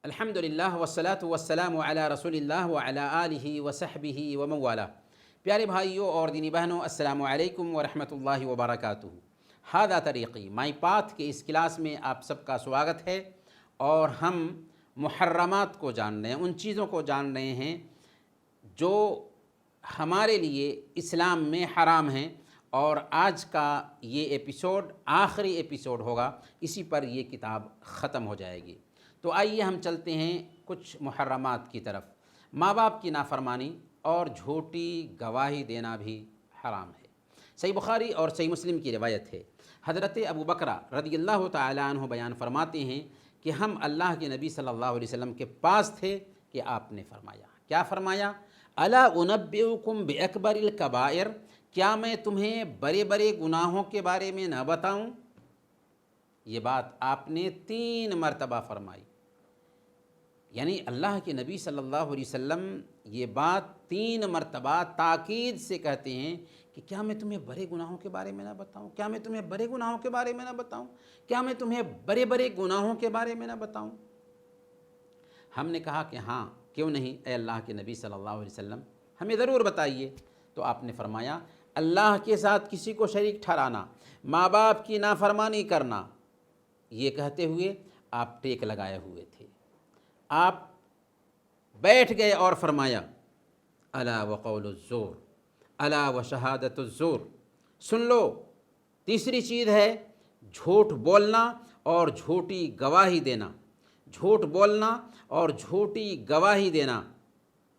الحمدللہ والصلاۃ والسلام علی رسول اللہ وعلی آلہ وصحبہ ومن والہ۔ پیارے بھائیوں اور دینی بہنوں، السلام علیکم ورحمۃ اللہ وبرکاتہ۔ ہادہ طریقی مائی پاتھ کے اس کلاس میں آپ سب کا سواگت ہے، اور ہم محرمات کو جان رہے ہیں، ان چیزوں کو جان رہے ہیں جو ہمارے لیے اسلام میں حرام ہیں، اور آج کا یہ ایپیسوڈ آخری ایپیسوڈ ہوگا، اسی پر یہ کتاب ختم ہو جائے گی۔ تو آئیے ہم چلتے ہیں کچھ محرمات کی طرف۔ ماں باپ کی نافرمانی اور جھوٹی گواہی دینا بھی حرام ہے۔ صحیح بخاری اور صحیح مسلم کی روایت ہے، حضرت ابو بکر رضی اللہ تعالیٰ عنہ بیان فرماتے ہیں کہ ہم اللہ کے نبی صلی اللہ علیہ وسلم کے پاس تھے کہ آپ نے فرمایا، کیا فرمایا؟ الا انبئکم باکبر الکبائر، کیا میں تمہیں بڑے بڑے گناہوں کے بارے میں نہ بتاؤں؟ یہ بات آپ نے 3 مرتبہ فرمائی، یعنی اللہ کے نبی صلی اللہ علیہ وسلم یہ بات 3 مرتبہ تاکید سے کہتے ہیں کہ کیا میں تمہیں بڑے گناہوں کے بارے میں نہ بتاؤں؟ کیا میں تمہیں بڑے گناہوں کے بارے میں نہ بتاؤں؟ کیا میں تمہیں بڑے بڑے گناہوں کے بارے میں نہ بتاؤں؟ ہم نے کہا کہ ہاں، کیوں نہیں اے اللہ کے نبی صلی اللہ علیہ وسلم، ہمیں ضرور بتائیے۔ تو آپ نے فرمایا، اللہ کے ساتھ کسی کو شریک ٹھہرانا، ماں باپ کی نافرمانی کرنا۔ یہ کہتے ہوئے آپ ٹیک لگائے ہوئے تھے، آپ بیٹھ گئے اور فرمایا، الا وقول الزور، الا وشہادت الزور، سن لو، تیسری چیز ہے جھوٹ بولنا اور جھوٹی گواہی دینا، جھوٹ بولنا اور جھوٹی گواہی دینا۔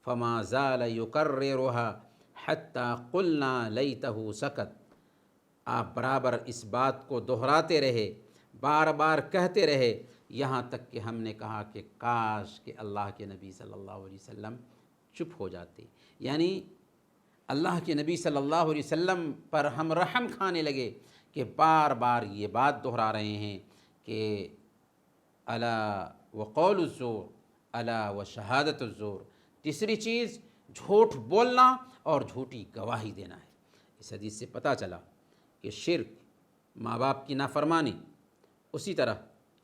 فما زال یکررها حتی قلنا لیتہ سکت، آپ برابر اس بات کو دہراتے رہے، بار بار کہتے رہے، یہاں تک کہ ہم نے کہا کہ کاش کہ اللہ کے نبی صلی اللہ علیہ وسلم چپ ہو جاتے۔ یعنی اللہ کے نبی صلی اللہ علیہ وسلم پر ہم رحم کھانے لگے کہ بار بار یہ بات دہرا رہے ہیں کہ الا وقول الزور، الا وشہادت الزور۔ تیسری چیز جھوٹ بولنا اور جھوٹی گواہی دینا ہے۔ اس حدیث سے پتہ چلا کہ شرک، ماں باپ کی نافرمانی، اسی طرح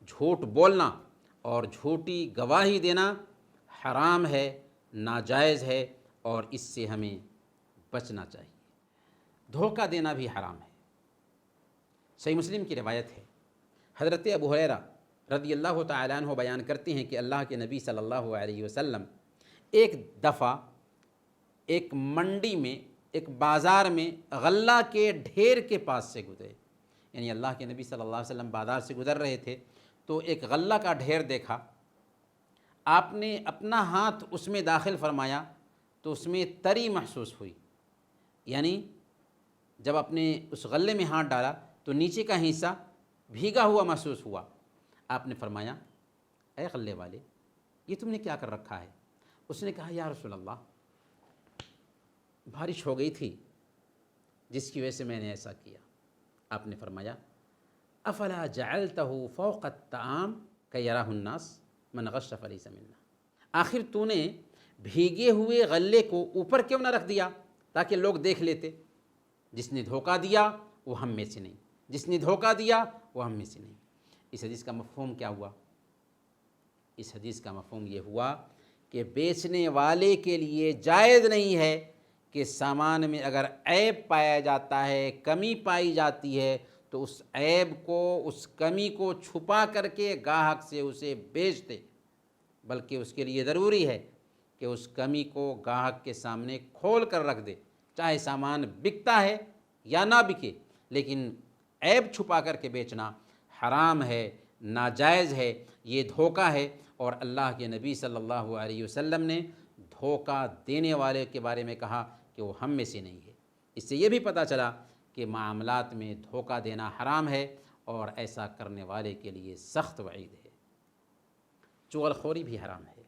جھوٹ بولنا اور جھوٹی گواہی دینا حرام ہے، ناجائز ہے، اور اس سے ہمیں بچنا چاہیے۔ دھوکہ دینا بھی حرام ہے۔ صحیح مسلم کی روایت ہے، حضرت ابو ہریرہ رضی اللہ تعالیٰ عنہ بیان کرتے ہیں کہ اللہ کے نبی صلی اللہ علیہ وسلم ایک دفعہ ایک منڈی میں، ایک بازار میں غلہ کے ڈھیر کے پاس سے گزرے، یعنی اللہ کے نبی صلی اللہ علیہ وسلم بازار سے گزر رہے تھے تو ایک غلہ کا ڈھیر دیکھا، آپ نے اپنا ہاتھ اس میں داخل فرمایا تو اس میں تری محسوس ہوئی، یعنی جب اپنے اس غلے میں ہاتھ ڈالا تو نیچے کا حصہ بھیگا ہوا محسوس ہوا۔ آپ نے فرمایا، اے غلے والے، یہ تم نے کیا کر رکھا ہے؟ اس نے کہا، یا رسول اللہ، بارش ہو گئی تھی جس کی وجہ سے میں نے ایسا کیا۔ آپ نے فرمایا، افلا جعلتہ فوق الطعام کہ یراہ الناس من غش فلیس منا، آخر تو نے بھیگے ہوئے غلے کو اوپر کیوں نہ رکھ دیا تاکہ لوگ دیکھ لیتے؟ جس نے دھوکہ دیا وہ ہم میں سے نہیں، جس نے دھوکہ دیا وہ ہم میں سے نہیں۔ اس حدیث کا مفہوم کیا ہوا؟ اس حدیث کا مفہوم یہ ہوا کہ بیچنے والے کے لیے جائز نہیں ہے کہ سامان میں اگر عیب پایا جاتا ہے، کمی پائی جاتی ہے، تو اس عیب کو، اس کمی کو چھپا کر کے گاہک سے اسے بیچ دے، بلکہ اس کے لیے ضروری ہے کہ اس کمی کو گاہک کے سامنے کھول کر رکھ دے، چاہے سامان بکتا ہے یا نہ بکے، لیکن عیب چھپا کر کے بیچنا حرام ہے، ناجائز ہے، یہ دھوکہ ہے، اور اللہ کے نبی صلی اللہ علیہ وسلم نے دھوکہ دینے والے کے بارے میں کہا کہ وہ ہم میں سے نہیں ہے۔ اس سے یہ بھی پتہ چلا کہ معاملات میں دھوکہ دینا حرام ہے، اور ایسا کرنے والے کے لیے سخت وعید ہے۔ چغل خوری بھی حرام ہے۔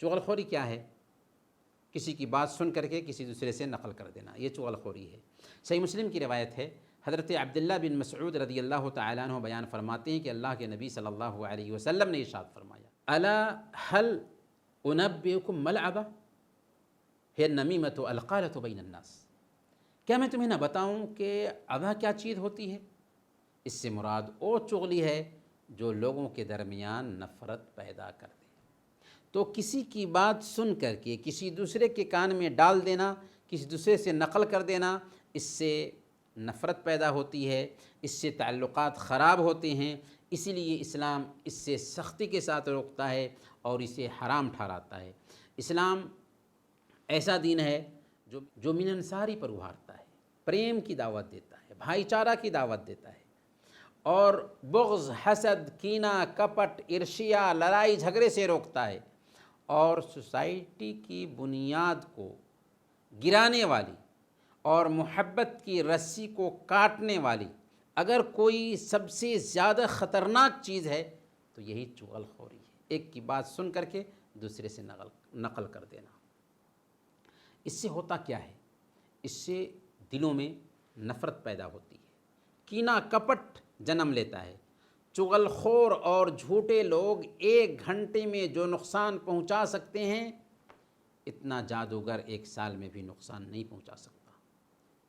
چغل خوری کیا ہے؟ کسی کی بات سن کر کے کسی دوسرے سے نقل کر دینا، یہ چغل خوری ہے۔ صحیح مسلم کی روایت ہے، حضرت عبداللہ بن مسعود رضی اللہ تعالیٰ عنہ بیان فرماتے ہیں کہ اللہ کے نبی صلی اللہ علیہ وسلم نے ارشاد فرمایا، الا هل انبئکم ملعبہ هی النمیمۃ القالۃ بین الناس، کیا میں تمہیں نہ بتاؤں کہ عبا کیا چیز ہوتی ہے؟ اس سے مراد وہ چغلی ہے جو لوگوں کے درمیان نفرت پیدا کر دے۔ تو کسی کی بات سن کر کے کسی دوسرے کے کان میں ڈال دینا، کسی دوسرے سے نقل کر دینا، اس سے نفرت پیدا ہوتی ہے، اس سے تعلقات خراب ہوتے ہیں۔ اسی لیے اسلام اس سے سختی کے ساتھ روکتا ہے اور اسے حرام ٹھہراتا ہے۔ اسلام ایسا دین ہے جو ملنساری پر ابھارتا ہے، پریم کی دعوت دیتا ہے، بھائی چارہ کی دعوت دیتا ہے، اور بغض، حسد، کینہ، کپٹ، عرشیہ، لڑائی جھگڑے سے روکتا ہے، اور سوسائٹی کی بنیاد کو گرانے والی اور محبت کی رسی کو کاٹنے والی اگر کوئی سب سے زیادہ خطرناک چیز ہے تو یہی چغل خوری ہے، ایک کی بات سن کر کے دوسرے سے نقل کر دینا۔ اس سے ہوتا کیا ہے؟ اس سے دلوں میں نفرت پیدا ہوتی ہے، کینہ کپٹ جنم لیتا ہے۔ چغل خور اور جھوٹے لوگ 1 گھنٹے میں جو نقصان پہنچا سکتے ہیں، اتنا جادوگر 1 سال میں بھی نقصان نہیں پہنچا سکتا۔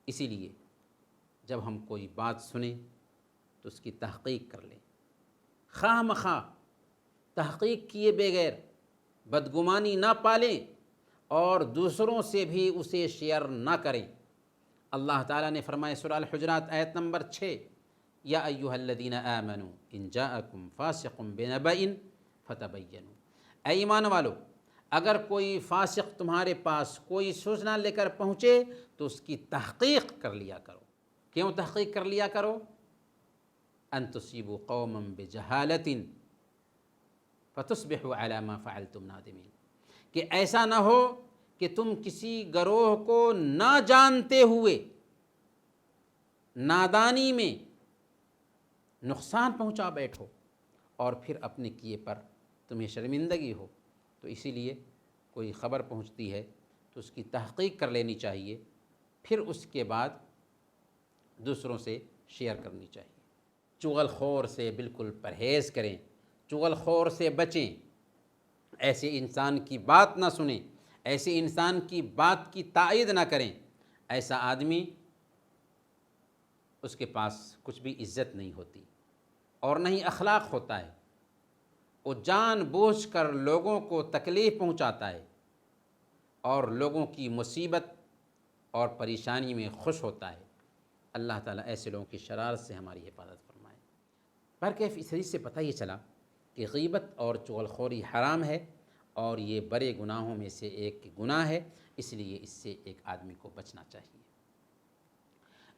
اسی لیے جب ہم کوئی بات سنیں تو اس کی تحقیق کر لیں، خواہ مخواہ تحقیق کیے بغیر بدگمانی نہ پالیں اور دوسروں سے بھی اسے شیئر نہ کریں۔ اللہ تعالیٰ نے فرمایا سورہ الحجرات آیت نمبر 6، یا ایھا الذین آمنوا ان جاءکم فاسق بنبأ فتبینوا، اے ایمان والو، اگر کوئی فاسق تمہارے پاس کوئی سوچنا لے کر پہنچے تو اس کی تحقیق کر لیا کرو۔ کیوں تحقیق کر لیا کرو؟ ان تصیبوا قوما بجہالۃ فتصبحوا علی ما فعلتم نادمین، کہ ایسا نہ ہو کہ تم کسی گروہ کو نہ جانتے ہوئے نادانی میں نقصان پہنچا بیٹھو اور پھر اپنے کیے پر تمہیں شرمندگی ہو۔ تو اسی لیے کوئی خبر پہنچتی ہے تو اس کی تحقیق کر لینی چاہیے، پھر اس کے بعد دوسروں سے شیئر کرنی چاہیے۔ چغل خور سے بالکل پرہیز کریں، چغل خور سے بچیں، ایسے انسان کی بات نہ سنیں، ایسے انسان کی بات کی تائید نہ کریں۔ ایسا آدمی، اس کے پاس کچھ بھی عزت نہیں ہوتی اور نہ ہی اخلاق ہوتا ہے۔ وہ جان بوجھ کر لوگوں کو تکلیف پہنچاتا ہے اور لوگوں کی مصیبت اور پریشانی میں خوش ہوتا ہے۔ اللہ تعالیٰ ایسے لوگوں کی شرارت سے ہماری حفاظت فرمائے۔ برکیف اس حدیث سے پتہ یہ چلا کہ غیبت اور چغل خوری حرام ہے اور یہ بڑے گناہوں میں سے ایک گناہ ہے، اس لیے اس سے ایک آدمی کو بچنا چاہیے۔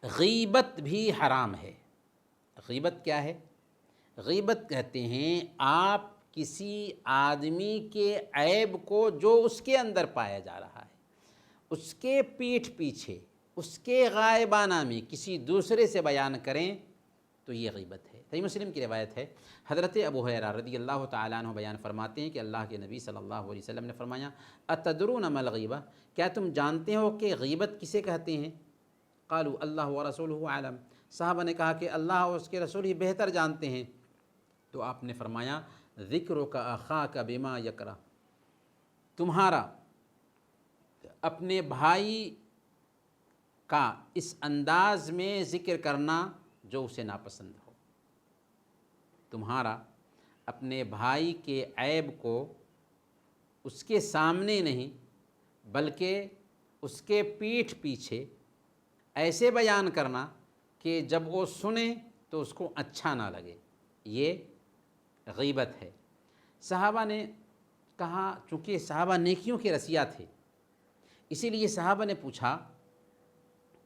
غیبت بھی حرام ہے۔ غیبت کیا ہے؟ غیبت کہتے ہیں آپ کسی آدمی کے عیب کو جو اس کے اندر پایا جا رہا ہے، اس کے پیٹھ پیچھے، اس کے غائبانہ میں کسی دوسرے سے بیان کریں تو یہ غیبت ہے۔ صحیح مسلم کی روایت ہے، حضرت ابو ہریرہ رضی اللہ تعالیٰ عنہ بیان فرماتے ہیں کہ اللہ کے نبی صلی اللہ علیہ وسلم نے فرمایا، اتدرون ما الغیبہ، کیا تم جانتے ہو کہ غیبت کسے کہتے ہیں؟ قالوا اللہ ورسولہ اعلم، صحابہ نے کہا کہ اللہ اور اس کے رسول ہی بہتر جانتے ہیں۔ تو آپ نے فرمایا، ذکرک اخاک بما یکرہ، تمہارا اپنے بھائی کا اس انداز میں ذکر کرنا جو اسے ناپسند ہو۔ تمہارا اپنے بھائی کے عیب کو اس کے سامنے نہیں بلکہ اس کے پیٹھ پیچھے ایسے بیان کرنا کہ جب وہ سنے تو اس کو اچھا نہ لگے، یہ غیبت ہے۔ صحابہ نے کہا، چونکہ صحابہ نیکیوں کے رسیا تھے، اسی لیے صحابہ نے پوچھا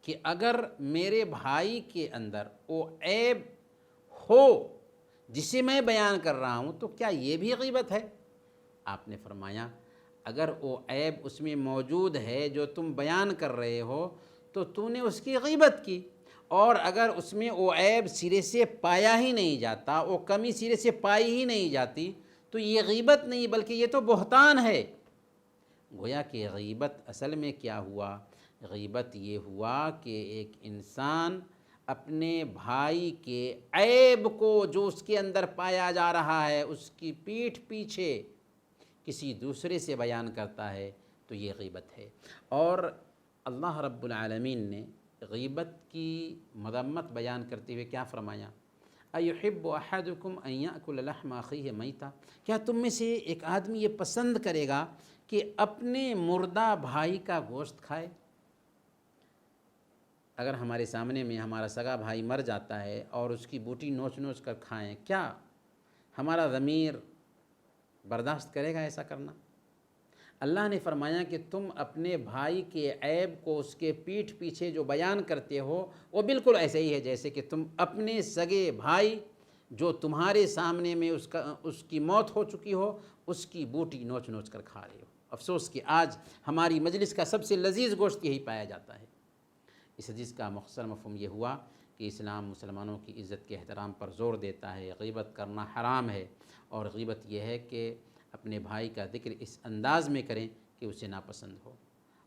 کہ اگر میرے بھائی کے اندر وہ عیب ہو جسے میں بیان کر رہا ہوں تو کیا یہ بھی غیبت ہے؟ آپ نے فرمایا، اگر وہ عیب اس میں موجود ہے جو تم بیان کر رہے ہو تو نے اس کی غیبت کی، اور اگر اس میں وہ عیب سرے سے پایا ہی نہیں جاتا، وہ کمی سرے سے پائی ہی نہیں جاتی، تو یہ غیبت نہیں بلکہ یہ تو بہتان ہے۔ گویا کہ غیبت اصل میں کیا ہوا؟ غیبت یہ ہوا کہ ایک انسان اپنے بھائی کے عیب کو جو اس کے اندر پایا جا رہا ہے اس کی پیٹھ پیچھے کسی دوسرے سے بیان کرتا ہے تو یہ غیبت ہے۔ اور اللہ رب العالمین نے غیبت کی مذمت بیان کرتے ہوئے کیا فرمایا؟ ایحب احدکم ان یأکل لحم اخیہ میتا، کیا تم میں سے ایک آدمی یہ پسند کرے گا کہ اپنے مردہ بھائی کا گوشت کھائے؟ اگر ہمارے سامنے میں ہمارا سگا بھائی مر جاتا ہے اور اس کی بوٹی نوچ نوچ کر کھائیں، کیا ہمارا ضمیر برداشت کرے گا ایسا کرنا؟ اللہ نے فرمایا کہ تم اپنے بھائی کے عیب کو اس کے پیٹھ پیچھے جو بیان کرتے ہو وہ بالکل ایسے ہی ہے جیسے کہ تم اپنے سگے بھائی جو تمہارے سامنے میں اس کی موت ہو چکی ہو اس کی بوٹی نوچ نوچ کر کھا رہے ہو۔ افسوس کہ آج ہماری مجلس کا سب سے لذیذ گوشت یہی پایا جاتا ہے۔ اس حدیث کا مختصر مفہوم یہ ہوا کہ اسلام مسلمانوں کی عزت کے احترام پر زور دیتا ہے، غیبت کرنا حرام ہے، اور غیبت یہ ہے کہ اپنے بھائی کا ذکر اس انداز میں کریں کہ اسے ناپسند ہو،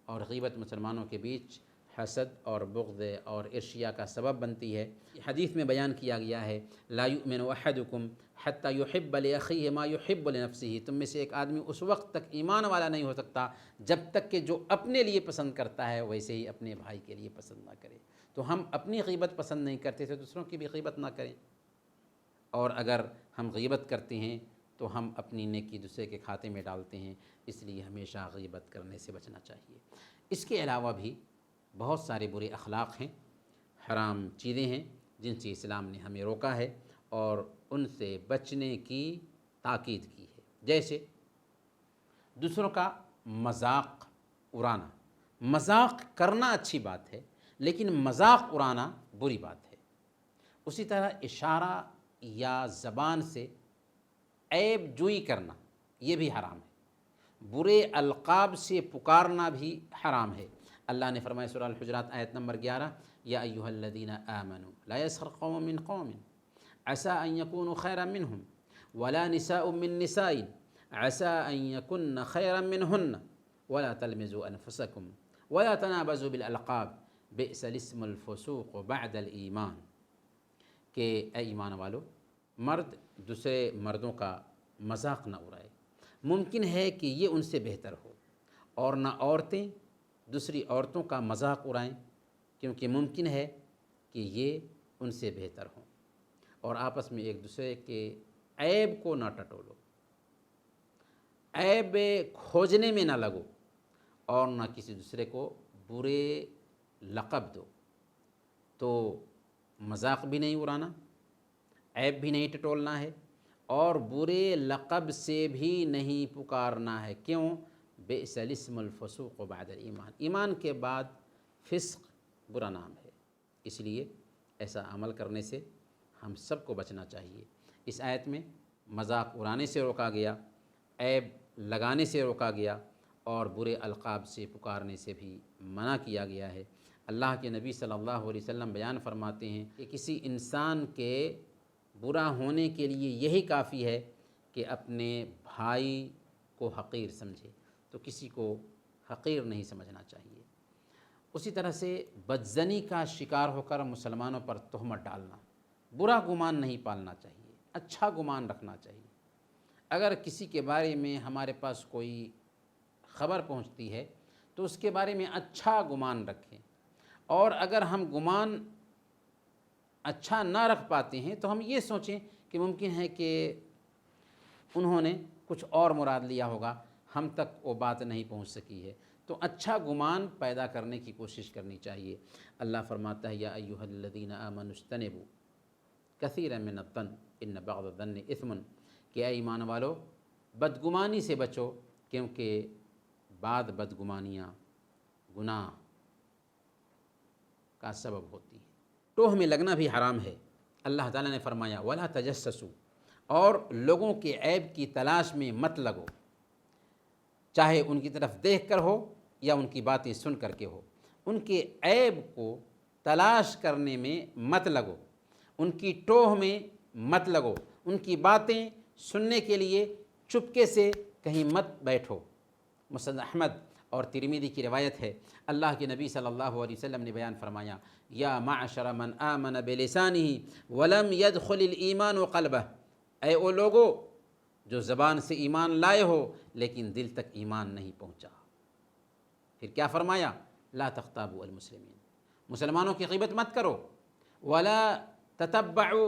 اور غیبت مسلمانوں کے بیچ حسد اور بغض اور عرشیہ کا سبب بنتی ہے۔ حدیث میں بیان کیا گیا ہے لا یؤمن احدکم حتی یحب لاخیہ ما یحب لنفسہ، تم میں سے ایک آدمی اس وقت تک ایمان والا نہیں ہو سکتا جب تک کہ جو اپنے لیے پسند کرتا ہے ویسے ہی اپنے بھائی کے لیے پسند نہ کرے۔ تو ہم اپنی غیبت پسند نہیں کرتے تو دوسروں کی بھی غیبت نہ کریں، اور اگر ہم غیبت کرتے ہیں تو ہم اپنی نیکی دوسرے کے کھاتے میں ڈالتے ہیں، اس لیے ہمیشہ غیبت کرنے سے بچنا چاہیے۔ اس کے علاوہ بھی بہت سارے برے اخلاق ہیں، حرام چیزیں ہیں جن سے اسلام نے ہمیں روکا ہے اور ان سے بچنے کی تاکید کی ہے، جیسے دوسروں کا مذاق اڑانا۔ مذاق کرنا اچھی بات ہے لیکن مذاق اڑانا بری بات ہے۔ اسی طرح اشارہ یا زبان سے عیب جوئی کرنا یہ بھی حرام ہے۔ برے القاب سے پکارنا بھی حرام ہے۔ اللہ نے فرمایا سورہ الحجرات آیت نمبر 11 یا ایھا الذین آمنوا لا یسخر قوم من قوم عسى ان یکونوا خیرا منہم ولا نساء من نساء عسى ان یکن خیرا منہن ولا تلمزوا انفسکم ولا تنابزوا بالالقاب بئس الاسم الفسوق بعد الایمان، کہ اے ایمان والو، مرد دوسرے مردوں کا مذاق نہ اڑائے، ممکن ہے کہ یہ ان سے بہتر ہو، اور نہ عورتیں دوسری عورتوں کا مذاق اڑائیں کیونکہ ممکن ہے کہ یہ ان سے بہتر ہوں، اور آپس میں ایک دوسرے کے عیب کو نہ ٹٹولو، عیب کھوجنے میں نہ لگو، اور نہ کسی دوسرے کو برے لقب دو۔ تو مذاق بھی نہیں اڑانا، عیب بھی نہیں ٹٹولنا ہے، اور برے لقب سے بھی نہیں پکارنا ہے۔ کیوں؟ بئس الاسم الفسوق بعد الایمان، ایمان کے بعد فسق برا نام ہے، اس لیے ایسا عمل کرنے سے ہم سب کو بچنا چاہیے۔ اس آیت میں مذاق اڑانے سے روکا گیا، عیب لگانے سے روکا گیا، اور برے القاب سے پکارنے سے بھی منع کیا گیا ہے۔ اللہ کے نبی صلی اللہ علیہ وسلم بیان فرماتے ہیں کہ کسی انسان کے برا ہونے کے لیے یہی کافی ہے کہ اپنے بھائی کو حقیر سمجھے، تو کسی کو حقیر نہیں سمجھنا چاہیے۔ اسی طرح سے بدظنی کا شکار ہو کر مسلمانوں پر تہمت ڈالنا، برا گمان نہیں پالنا چاہیے، اچھا گمان رکھنا چاہیے۔ اگر کسی کے بارے میں ہمارے پاس کوئی خبر پہنچتی ہے تو اس کے بارے میں اچھا گمان رکھیں، اور اگر ہم گمان اچھا نہ رکھ پاتے ہیں تو ہم یہ سوچیں کہ ممکن ہے کہ انہوں نے کچھ اور مراد لیا ہوگا، ہم تک وہ بات نہیں پہنچ سکی ہے، تو اچھا گمان پیدا کرنے کی کوشش کرنی چاہیے۔ اللہ فرماتا ہے یا ایھا الذین آمنوا اجتنبوا کثیرا من الظن ان بعض الظن اثم، کہ اے ایمان والو بدگمانی سے بچو کیونکہ بعض بدگمانیاں گناہ کا سبب ہوتی ہیں۔ ٹوہ میں لگنا بھی حرام ہے۔ اللہ تعالیٰ نے فرمایا ولا تجسسوا، اور لوگوں کے عیب کی تلاش میں مت لگو، چاہے ان کی طرف دیکھ کر ہو یا ان کی باتیں سن کر کے ہو، ان کے عیب کو تلاش کرنے میں مت لگو، ان کی ٹوہ میں مت لگو، ان کی باتیں سننے کے لیے چپکے سے کہیں مت بیٹھو۔ مسند احمد اور ترمذی کی روایت ہے، اللہ کے نبی صلی اللہ علیہ وسلم نے بیان فرمایا یا معشر من آمن بلسانہ ولم يدخل الایمان قلبہ، اے وہ لوگو جو زبان سے ایمان لائے ہو لیکن دل تک ایمان نہیں پہنچا۔ پھر کیا فرمایا؟ لا تغتابوا المسلمین، مسلمانوں کی غیبت مت کرو، ولا تتبعوا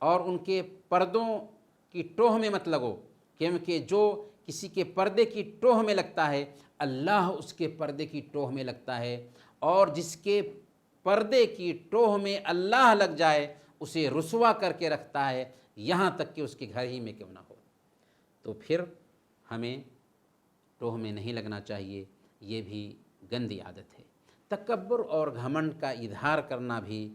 اور ان کے پردوں کی ٹوہ میں مت لگو، کیونکہ جو کسی کے پردے کی ٹوہ میں لگتا ہے اللہ اس کے پردے کی ٹوہ میں لگتا ہے، اور جس کے پردے کی ٹوہ میں اللہ لگ جائے اسے رسوا کر کے رکھتا ہے، یہاں تک کہ اس کے گھر ہی میں کیوں نہ ہو۔ تو پھر ہمیں ٹوہ میں نہیں لگنا چاہیے، یہ بھی گندی عادت ہے۔ تکبر اور گھمنڈ کا اظہار کرنا بھی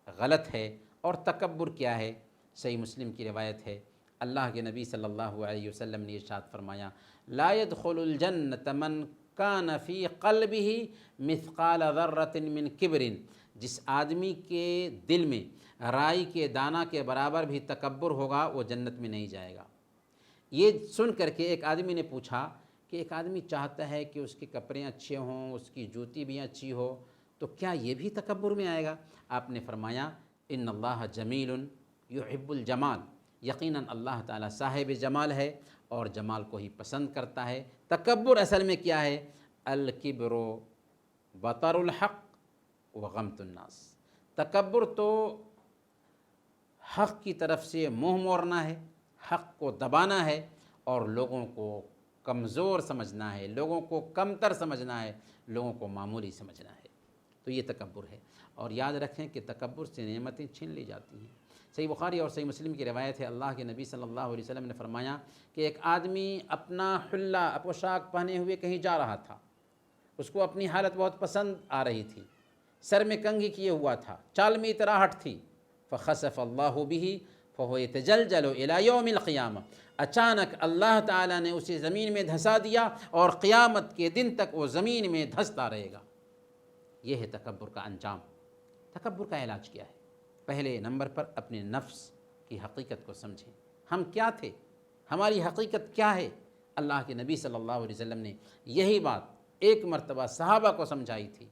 غلط ہے۔ اور تکبر کیا ہے؟ صحیح مسلم کی روایت ہے، اللہ کے نبی صلی اللہ علیہ وسلم نے ارشاد فرمایا، لا يدخل الجنۃ من کان فی قلبہ مثقال ذرۃ من کبر، جس آدمی کے دل میں رائی کے دانہ کے برابر بھی تکبر ہوگا وہ جنت میں نہیں جائے گا۔ یہ سن کر کے ایک آدمی نے پوچھا کہ ایک آدمی چاہتا ہے کہ اس کے کپڑے اچھے ہوں، اس کی جوتی بھی اچھی ہو، تو کیا یہ بھی تکبر میں آئے گا؟ آپ نے فرمایا، ان اللہ جمیل یحب الجمال، یقیناً اللہ تعالیٰ صاحب جمال ہے اور جمال کو ہی پسند کرتا ہے۔ تکبر اصل میں کیا ہے؟ الکبر بطر الحق وغمت الناس، تکبر تو حق کی طرف سے منہ موڑنا ہے، حق کو دبانا ہے اور لوگوں کو کمزور سمجھنا ہے، لوگوں کو کمتر سمجھنا ہے، لوگوں کو معمولی سمجھنا ہے، تو یہ تکبر ہے۔ اور یاد رکھیں کہ تکبر سے نعمتیں چھین لی جاتی ہیں۔ صحیح بخاری اور صحیح مسلم کی روایت ہے، اللہ کے نبی صلی اللہ علیہ وسلم نے فرمایا کہ ایک آدمی اپنا حلہ پوشاک پہنے ہوئے کہیں جا رہا تھا، اس کو اپنی حالت بہت پسند آ رہی تھی، سر میں کنگھی کیے ہوا تھا، چال میں اتراہٹ تھی، فخسف اللہ بہ فہو یتجلجل الی یوم القیامہ، اچانک اللہ تعالیٰ نے اسے زمین میں دھسا دیا اور قیامت کے دن تک وہ زمین میں دھستا رہے گا۔ یہ ہے تکبر کا انجام۔ تکبر کا علاج کیا ہے؟ پہلے نمبر پر اپنے نفس کی حقیقت کو سمجھیں، ہم کیا تھے، ہماری حقیقت کیا ہے۔ اللہ کے نبی صلی اللہ علیہ وسلم نے یہی بات ایک مرتبہ صحابہ کو سمجھائی تھی۔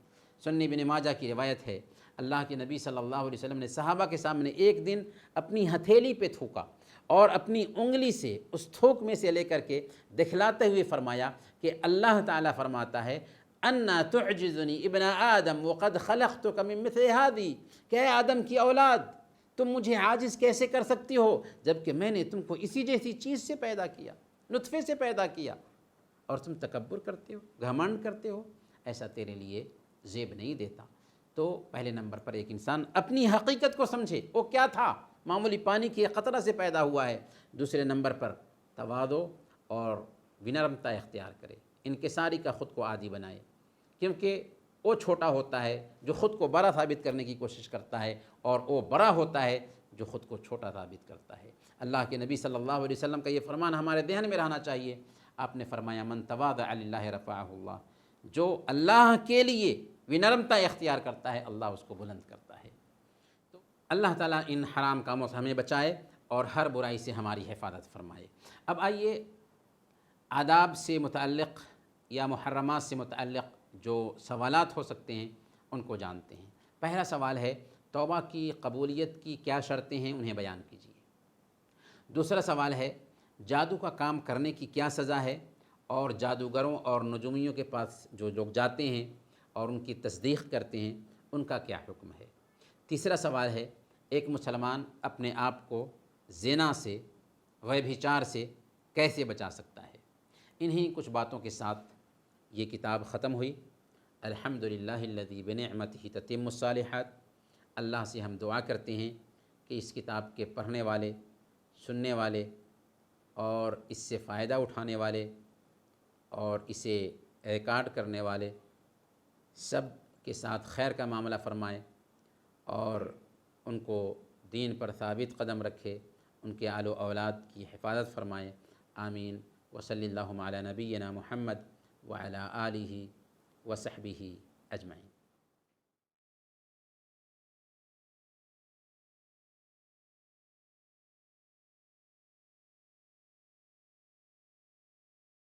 سنن ابن ماجہ کی روایت ہے، اللہ کے نبی صلی اللہ علیہ وسلم نے صحابہ کے سامنے ایک دن اپنی ہتھیلی پہ تھوکا اور اپنی انگلی سے اس تھوک میں سے لے کر کے دکھلاتے ہوئے فرمایا کہ اللہ تعالیٰ فرماتا ہے، انا تعجزنی ابن آدم وقد خلقتک من مثل ہذی، کہ اے آدم کی اولاد تم مجھے عاجز کیسے کر سکتی ہو جبکہ میں نے تم کو اسی جیسی چیز سے پیدا کیا، نطفے سے پیدا کیا، اور تم تکبر کرتے ہو، گھمنڈ کرتے ہو، ایسا تیرے لیے زیب نہیں دیتا۔ تو پہلے نمبر پر ایک انسان اپنی حقیقت کو سمجھے، وہ کیا تھا، معمولی پانی کی قطرہ سے پیدا ہوا ہے۔ دوسرے نمبر پر تواضع اور ونرمتا اختیار کرے، انکساری کا خود کو عادی بنائے، کیونکہ وہ چھوٹا ہوتا ہے جو خود کو بڑا ثابت کرنے کی کوشش کرتا ہے، اور وہ بڑا ہوتا ہے جو خود کو چھوٹا ثابت کرتا ہے۔ اللہ کے نبی صلی اللہ علیہ وسلم کا یہ فرمان ہمارے ذہن میں رہنا چاہیے۔ آپ نے فرمایا، من تواضع للہ رفعہ اللہ، جو اللہ کے لیے ونرمتا اختیار کرتا ہے اللہ اس کو بلند کرتا ہے۔ تو اللہ تعالیٰ ان حرام کاموں سے ہمیں بچائے اور ہر برائی سے ہماری حفاظت فرمائے۔ اب آئیے آداب سے متعلق یا محرمات سے متعلق جو سوالات ہو سکتے ہیں ان کو جانتے ہیں۔ پہلا سوال ہے، توبہ کی قبولیت کی کیا شرطیں ہیں، انہیں بیان کیجیے۔ دوسرا سوال ہے، جادو کا کام کرنے کی کیا سزا ہے، اور جادوگروں اور نجومیوں کے پاس جو لوگ جاتے ہیں اور ان کی تصدیق کرتے ہیں ان کا کیا حکم ہے۔ تیسرا سوال ہے، ایک مسلمان اپنے آپ کو زنا سے، ویبھچار سے کیسے بچا سکتا ہے۔ انہی کچھ باتوں کے ساتھ یہ کتاب ختم ہوئی۔ الحمدللہ الذی بنعمتہ تتم الصالحات۔ اللہ سے ہم دعا کرتے ہیں کہ اس کتاب کے پڑھنے والے، سننے والے اور اس سے فائدہ اٹھانے والے اور اسے ریکارڈ کرنے والے سب کے ساتھ خیر کا معاملہ فرمائے اور ان کو دین پر ثابت قدم رکھے، ان کے آل و اولاد کی حفاظت فرمائے۔ آمین۔ وصلی اللہ علی نبینا محمد وعلی آلہ وصحبہ اجمعین۔